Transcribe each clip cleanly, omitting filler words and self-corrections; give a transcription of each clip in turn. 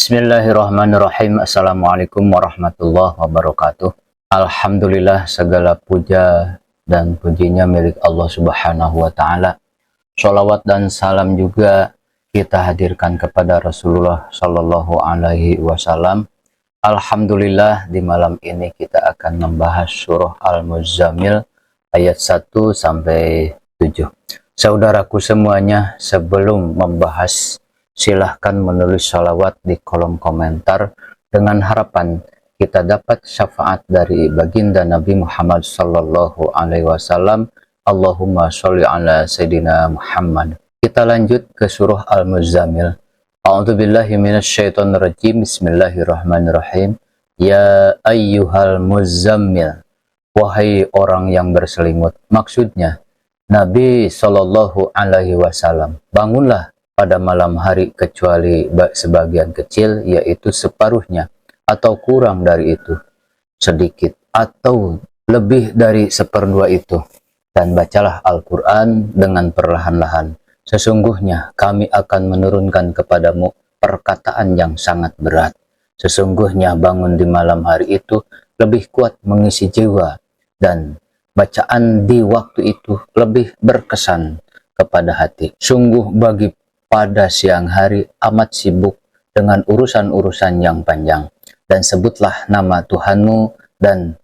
Bismillahirrahmanirrahim. Assalamualaikum warahmatullahi wabarakatuh. Alhamdulillah, segala puja dan pujinya milik Allah Subhanahu wa Ta'ala. Sholawat dan salam juga kita hadirkan kepada Rasulullah Shallallahu Alaihi Wasallam. Alhamdulillah, di malam ini kita akan membahas surah Al-Muzammil ayat 1 sampai 7. Saudaraku semuanya, sebelum membahas, silahkan menulis sholawat di kolom komentar dengan harapan kita dapat syafaat dari baginda Nabi Muhammad Sallallahu Alaihi Wasallam. Allahumma sholli ala Sayyidina Muhammad. Kita lanjut ke surah Al-Muzammil. A'udzubillahi minasyaitonirrajim. Bismillahirrahmanirrahim. Ya ayyuhal muzammil, wahai orang yang berselimut. Maksudnya Nabi Sallallahu Alaihi Wasallam, bangunlah pada malam hari kecuali sebagian kecil, yaitu separuhnya atau kurang dari itu, sedikit atau lebih dari seperdua itu, dan bacalah Al-Quran dengan perlahan-lahan. Sesungguhnya kami akan menurunkan kepadamu perkataan yang sangat berat. Sesungguhnya bangun di malam hari itu lebih kuat mengisi jiwa, dan bacaan di waktu itu lebih berkesan kepada hati. Sungguh bagi pada siang hari amat sibuk dengan urusan-urusan yang panjang, dan sebutlah nama Tuhanmu dan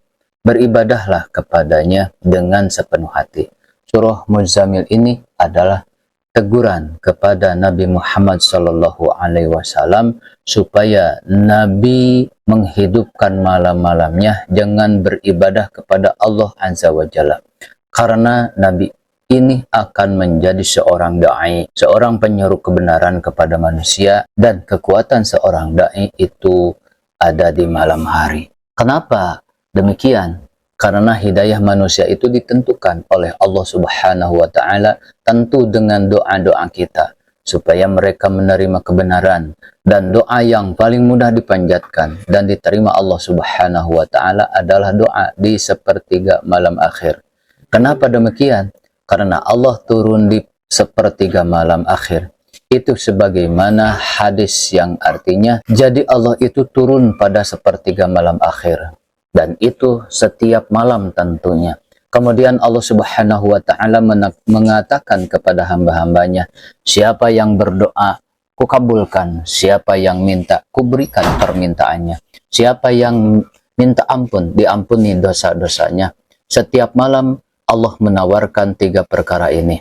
beribadahlah kepadanya dengan sepenuh hati. Surah Muzammil ini adalah teguran kepada Nabi Muhammad Sallallahu Alaihi Wasallam supaya Nabi menghidupkan malam-malamnya dengan beribadah kepada Allah Azza wa Jalla, karena Nabi ini akan menjadi seorang da'i, seorang penyeru kebenaran kepada manusia, dan kekuatan seorang da'i itu ada di malam hari. Kenapa demikian? Karena hidayah manusia itu ditentukan oleh Allah Subhanahu wa Ta'ala, tentu dengan doa-doa kita, supaya mereka menerima kebenaran. Dan doa yang paling mudah dipanjatkan dan diterima Allah Subhanahu wa Ta'ala adalah doa di sepertiga malam akhir. Kenapa demikian? Karena Allah turun di sepertiga malam akhir. Itu sebagaimana hadis yang artinya, jadi Allah itu turun pada sepertiga malam akhir. Dan itu setiap malam tentunya. Kemudian Allah Subhanahu wa Ta'ala mengatakan kepada hamba-hambanya, siapa yang berdoa, kukabulkan. Siapa yang minta, kuberikan permintaannya. Siapa yang minta ampun, diampuni dosa-dosanya. Setiap malam Allah menawarkan 3 perkara ini.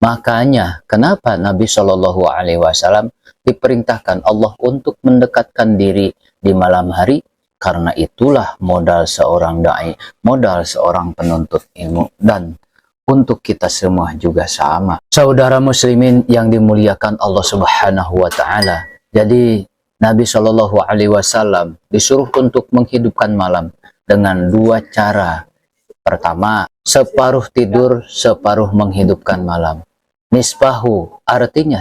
Makanya kenapa Nabi Shallallahu Alaihi Wasallam diperintahkan Allah untuk mendekatkan diri di malam hari? Karena itulah modal seorang da'i, modal seorang penuntut ilmu, dan untuk kita semua juga sama. Saudara muslimin yang dimuliakan Allah Subhanahu wa Ta'ala. Jadi Nabi Shallallahu Alaihi Wasallam disuruh untuk menghidupkan malam dengan 2 cara. Pertama, separuh tidur, separuh menghidupkan malam. Nisbahu artinya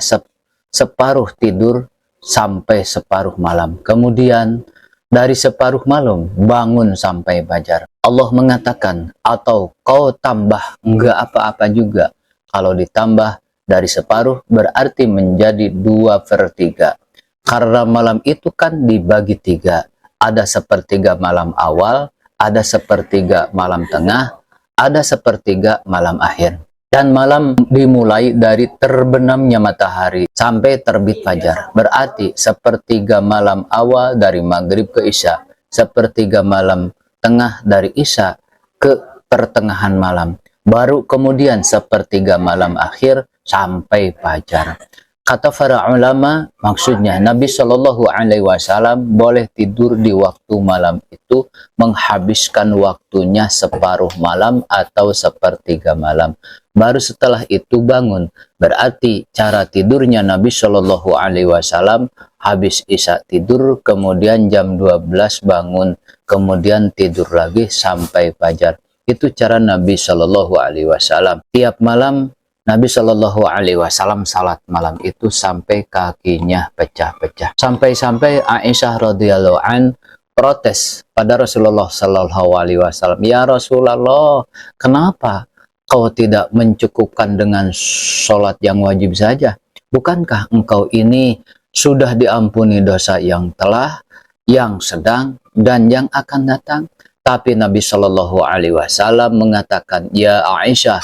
separuh tidur sampai separuh malam. Kemudian dari separuh malam bangun sampai fajar. Allah mengatakan, atau kau tambah enggak apa-apa juga. Kalau ditambah dari separuh berarti menjadi 2/3. Karena malam itu kan dibagi 3. Ada sepertiga malam awal, ada sepertiga malam tengah, ada sepertiga malam akhir. Dan malam dimulai dari terbenamnya matahari sampai terbit fajar. Berarti sepertiga malam awal dari maghrib ke isya, sepertiga malam tengah dari isya ke pertengahan malam, baru kemudian sepertiga malam akhir sampai fajar. Kata para ulama, maksudnya Nabi Shallallahu Alaihi Wasallam boleh tidur di waktu malam itu, menghabiskan waktunya separuh malam atau sepertiga malam. Baru setelah itu bangun. Berarti cara tidurnya Nabi Shallallahu Alaihi Wasallam, habis isya tidur, kemudian jam 12 bangun, kemudian tidur lagi sampai fajar. Itu cara Nabi Shallallahu Alaihi Wasallam. Tiap malam Nabi Shallallahu Alaihi Wasallam salat malam itu sampai kakinya pecah-pecah. Sampai-sampai Aisyah radhiyallahu an protes pada Rasulullah Shallallahu Alaihi Wasallam, ya Rasulullah, kenapa kau tidak mencukupkan dengan sholat yang wajib saja? Bukankah engkau ini sudah diampuni dosa yang telah, yang sedang, dan yang akan datang. Tapi Nabi Shallallahu Alaihi Wasallam mengatakan, ya Aisyah,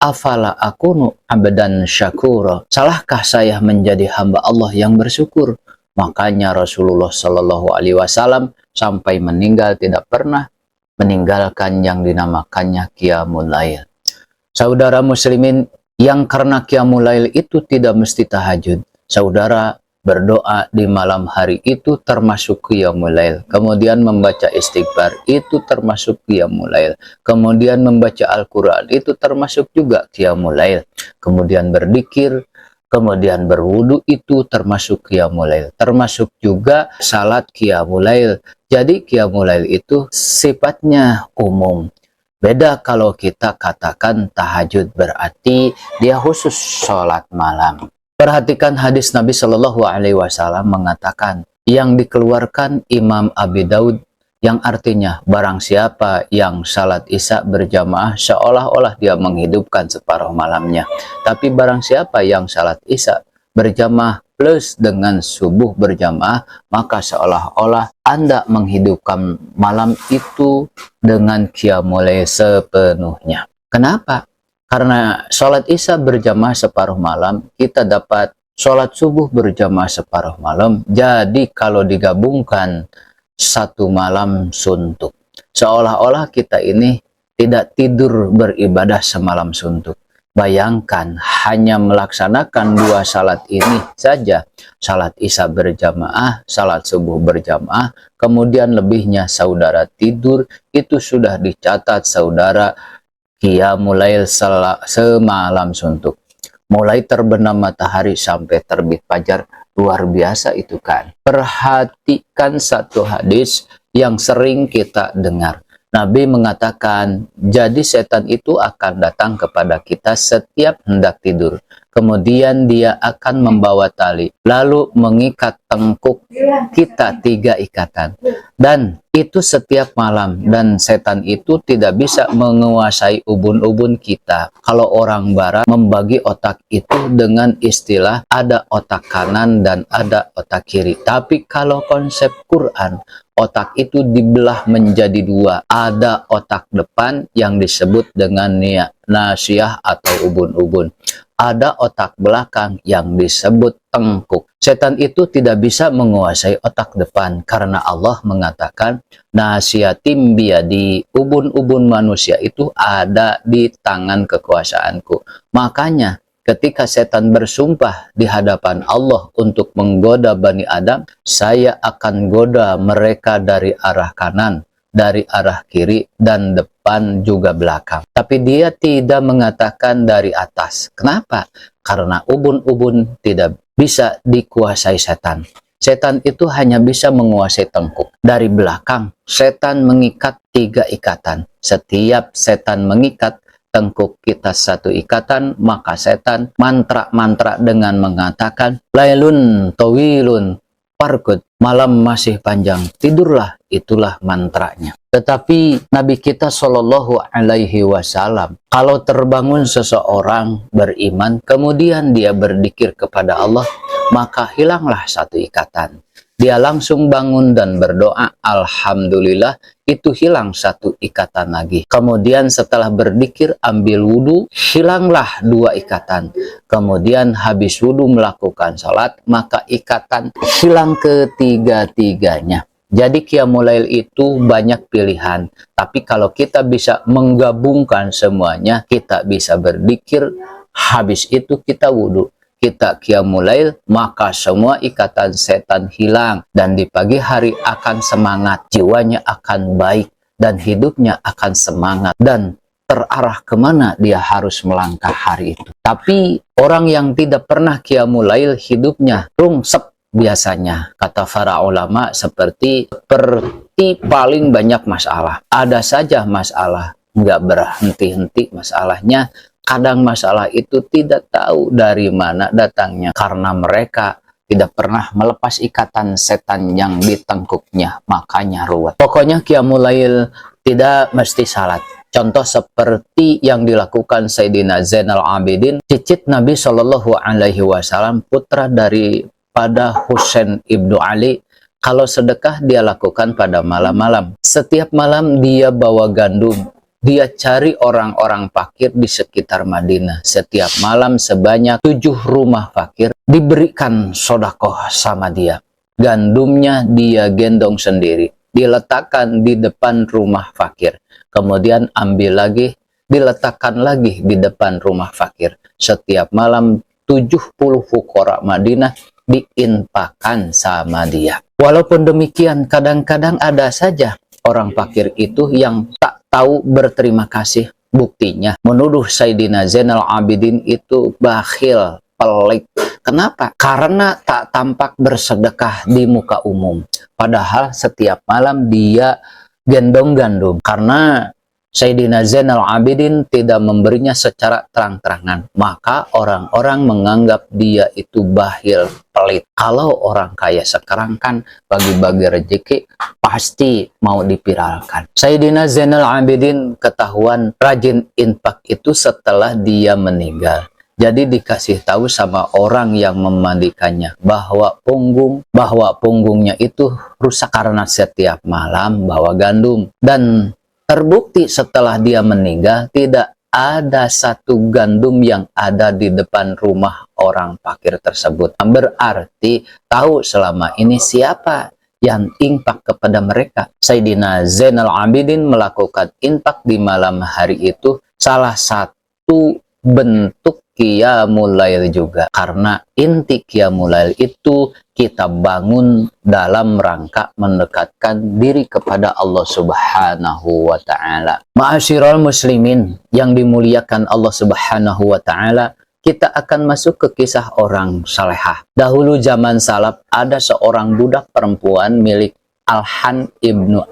afala akunu abdan syakura, salahkah saya menjadi hamba Allah yang bersyukur? Makanya Rasulullah Shallallahu Alaihi Wasallam sampai meninggal tidak pernah meninggalkan yang dinamakannya qiyamul lail. Saudara muslimin, yang karena qiyamul lail itu tidak mesti tahajud. Saudara berdoa di malam hari itu termasuk qiyamul lail. Kemudian membaca istighfar itu termasuk qiyamul lail. Kemudian membaca Al-Quran itu termasuk juga qiyamul lail. Kemudian berzikir, kemudian berwudu itu termasuk qiyamul lail. Termasuk juga salat qiyamul lail. Jadi qiyamul lail itu sifatnya umum. Beda kalau kita katakan tahajud, berarti dia khusus sholat malam. Perhatikan hadis Nabi Shallallahu Alaihi Wasallam mengatakan yang dikeluarkan Imam Abi Daud, yang artinya barang siapa yang salat isya berjamaah seolah-olah dia menghidupkan separuh malamnya. Tapi barang siapa yang salat isya berjamaah plus dengan subuh berjamaah, maka seolah-olah Anda menghidupkan malam itu dengan qiyamul lail sepenuhnya. Kenapa? Karena sholat isya berjamaah separuh malam, kita dapat sholat subuh berjamaah separuh malam. Jadi kalau digabungkan satu malam suntuk, seolah-olah kita ini tidak tidur beribadah semalam suntuk. Bayangkan hanya melaksanakan dua salat ini saja, salat isya berjamaah, salat subuh berjamaah, kemudian lebihnya saudara tidur, itu sudah dicatat saudara qiyamul lail semalam suntuk. Mulai terbenam matahari sampai terbit fajar, luar biasa itu kan. Perhatikan satu hadis yang sering kita dengar. Nabi mengatakan, jadi setan itu akan datang kepada kita setiap hendak tidur. Kemudian dia akan membawa tali, lalu mengikat tengkuk kita 3 ikatan. Dan itu setiap malam, dan setan itu tidak bisa menguasai ubun-ubun kita. Kalau orang barat membagi otak itu dengan istilah ada otak kanan dan ada otak kiri. Tapi kalau konsep Quran, otak itu dibelah menjadi 2. Ada otak depan yang disebut dengan nasiyah atau ubun-ubun. Ada otak belakang yang disebut tengkuk. Setan itu tidak bisa menguasai otak depan karena Allah mengatakan nasiyatim biyadi, ubun-ubun manusia itu ada di tangan kekuasaanku. Makanya ketika setan bersumpah di hadapan Allah untuk menggoda Bani Adam, saya akan goda mereka dari arah kanan, dari arah kiri, dan depan juga belakang. Tapi dia tidak mengatakan dari atas. Kenapa? Karena ubun-ubun tidak bisa dikuasai setan. Setan itu hanya bisa menguasai tengkuk. Dari belakang, setan mengikat 3 ikatan. Setiap setan mengikat tengkuk kita 1 ikatan, maka setan mantra-mantra dengan mengatakan, lailun tawilun farqud, malam masih panjang, tidurlah, itulah mantranya. Tetapi Nabi kita Shallallahu Alaihi Wasallam, kalau terbangun seseorang beriman, kemudian dia berzikir kepada Allah, maka hilanglah 1 ikatan. Dia langsung bangun dan berdoa, alhamdulillah, itu hilang 1 ikatan lagi. Kemudian setelah berzikir ambil wudhu, hilanglah 2 ikatan. Kemudian habis wudhu melakukan salat, maka ikatan hilang ketiga-tiganya. Jadi qiyamul lail itu banyak pilihan. Tapi kalau kita bisa menggabungkan semuanya, kita bisa berzikir, habis itu kita wudhu, kita qiyamul lail, maka semua ikatan setan hilang. Dan di pagi hari akan semangat, jiwanya akan baik, dan hidupnya akan semangat. Dan terarah kemana dia harus melangkah hari itu. Tapi orang yang tidak pernah qiyamul lail, hidupnya rungsep biasanya. Kata para ulama, seperti paling banyak masalah. Ada saja masalah, nggak berhenti-henti masalahnya. Kadang masalah itu tidak tahu dari mana datangnya, karena mereka tidak pernah melepas ikatan setan yang di tengkuknya, makanya ruwet. Pokoknya qiyamul lail tidak mesti salat. Contoh seperti yang dilakukan Sayyidina Zainal Abidin, cicit Nabi Shallallahu Alaihi Wasallam, putra dari pada Husain ibnu Ali, kalau sedekah dia lakukan pada malam-malam. Setiap malam dia bawa gandum, dia cari orang-orang fakir di sekitar Madinah. Setiap malam sebanyak 7 rumah fakir diberikan sodakoh sama dia. Gandumnya dia gendong sendiri, diletakkan di depan rumah fakir. Kemudian ambil lagi, diletakkan lagi di depan rumah fakir. Setiap malam 70 fukara Madinah diinfakkan sama dia. Walaupun demikian, kadang-kadang ada saja orang fakir itu yang tak tahu berterima kasih. Buktinya menuduh Sayyidina Zainal Abidin itu bakhil, pelit. Kenapa? Karena tak tampak bersedekah di muka umum. Padahal setiap malam dia gendong gandum. Karena Sayyidina Zainal Abidin tidak memberinya secara terang-terangan, maka orang-orang menganggap dia itu bakhil, pelit. Kalau orang kaya sekarang kan bagi-bagi rezeki pasti mau dipiralkan. Sayyidina Zainal Abidin ketahuan rajin infak itu setelah dia meninggal. Jadi dikasih tahu sama orang yang memandikannya bahwa punggungnya itu rusak karena setiap malam bawa gandum. Dan terbukti setelah dia meninggal tidak ada satu gandum yang ada di depan rumah orang fakir tersebut. Berarti tahu selama ini siapa yang infak kepada mereka. Sayyidina Zainal Abidin melakukan infak di malam hari itu salah satu bentuk Qiyamul Lail juga, karena inti Qiyamul Lail itu kita bangun dalam rangka mendekatkan diri kepada Allah Subhanahu wa Ta'ala. Ma'asyiral muslimin yang dimuliakan Allah Subhanahu wa Ta'ala, kita akan masuk ke kisah orang salehah. Dahulu zaman salaf ada seorang budak perempuan milik Alhan ibnu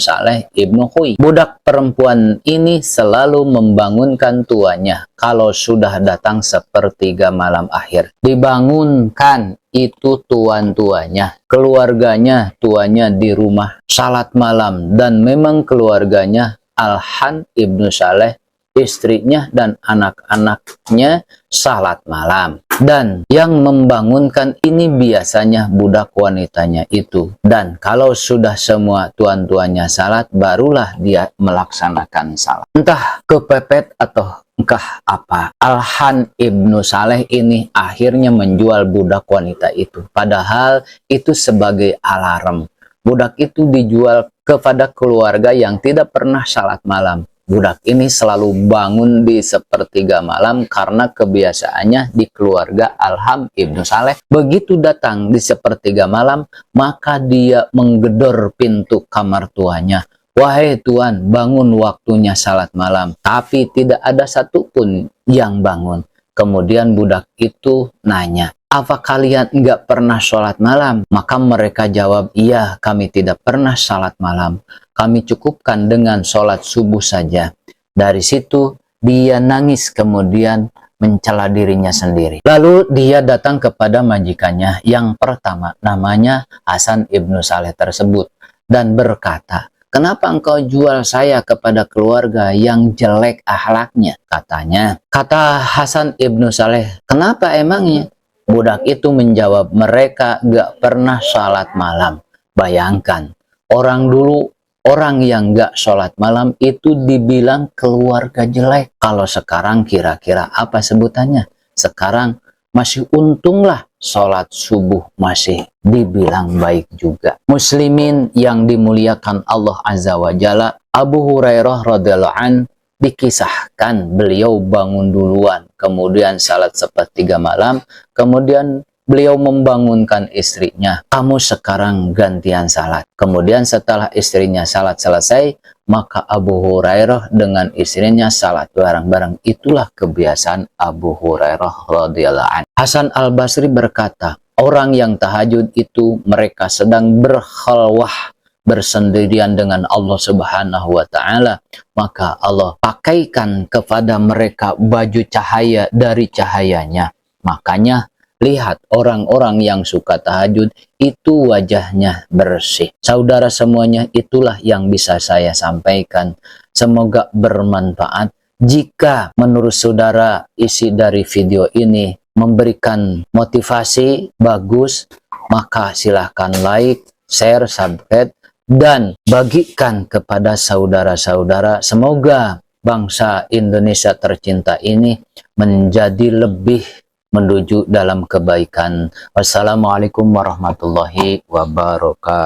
Saleh ibnu Huy. Budak perempuan ini selalu membangunkan tuannya kalau sudah datang sepertiga malam akhir. Dibangunkan itu tuan-tuanya, keluarganya, tuannya di rumah salat malam, dan memang keluarganya Alhan ibnu Saleh, istrinya dan anak-anaknya salat malam. Dan yang membangunkan ini biasanya budak wanitanya itu. Dan kalau sudah semua tuan-tuannya salat, barulah dia melaksanakan salat. Entah kepepet atau entah apa, Alhan ibnu Saleh ini akhirnya menjual budak wanita itu. Padahal itu sebagai alarm. Budak itu dijual kepada keluarga yang tidak pernah salat malam. Budak ini selalu bangun di sepertiga malam karena kebiasaannya di keluarga Alhan ibnu Saleh. Begitu datang di sepertiga malam, maka dia menggedor pintu kamar tuannya. Wahai tuan, bangun, waktunya salat malam. Tapi tidak ada satupun yang bangun. Kemudian budak itu nanya, apa kalian nggak pernah sholat malam? Maka mereka jawab, iya, kami tidak pernah sholat malam. Kami cukupkan dengan sholat subuh saja. Dari situ dia nangis, kemudian mencela dirinya sendiri. Lalu dia datang kepada majikannya yang pertama, namanya Hasan ibnu Saleh tersebut, dan berkata, kenapa engkau jual saya kepada keluarga yang jelek akhlaknya? Katanya, kata Hasan ibnu Saleh, kenapa emangnya? Budak itu menjawab, mereka gak pernah sholat malam. Bayangkan, orang yang gak sholat malam itu dibilang keluarga jelek. Kalau sekarang kira-kira apa sebutannya? Sekarang masih untunglah sholat subuh masih dibilang baik juga. Muslimin yang dimuliakan Allah Azza wa Jalla, Abu Hurairah radhiyallahu anhu dikisahkan beliau bangun duluan, kemudian salat sepertiga malam, kemudian beliau membangunkan istrinya, kamu sekarang gantian salat. Kemudian setelah istrinya salat selesai, maka Abu Hurairah dengan istrinya salat bareng-bareng. Itulah kebiasaan Abu Hurairah radhiyallahu anhu. Hasan Al-Basri berkata, orang yang tahajud itu mereka sedang berkhalwah, bersendirian dengan Allah Subhanahu wa Ta'ala, maka Allah pakaikan kepada mereka baju cahaya dari cahayanya. Makanya lihat orang-orang yang suka tahajud itu wajahnya bersih. Saudara semuanya, itulah yang bisa saya sampaikan. Semoga bermanfaat. Jika menurut saudara isi dari video ini memberikan motivasi bagus, maka silahkan like, share, subscribe, dan bagikan kepada saudara-saudara. Semoga bangsa Indonesia tercinta ini menjadi lebih menuju dalam kebaikan. Wassalamualaikum warahmatullahi wabarakatuh.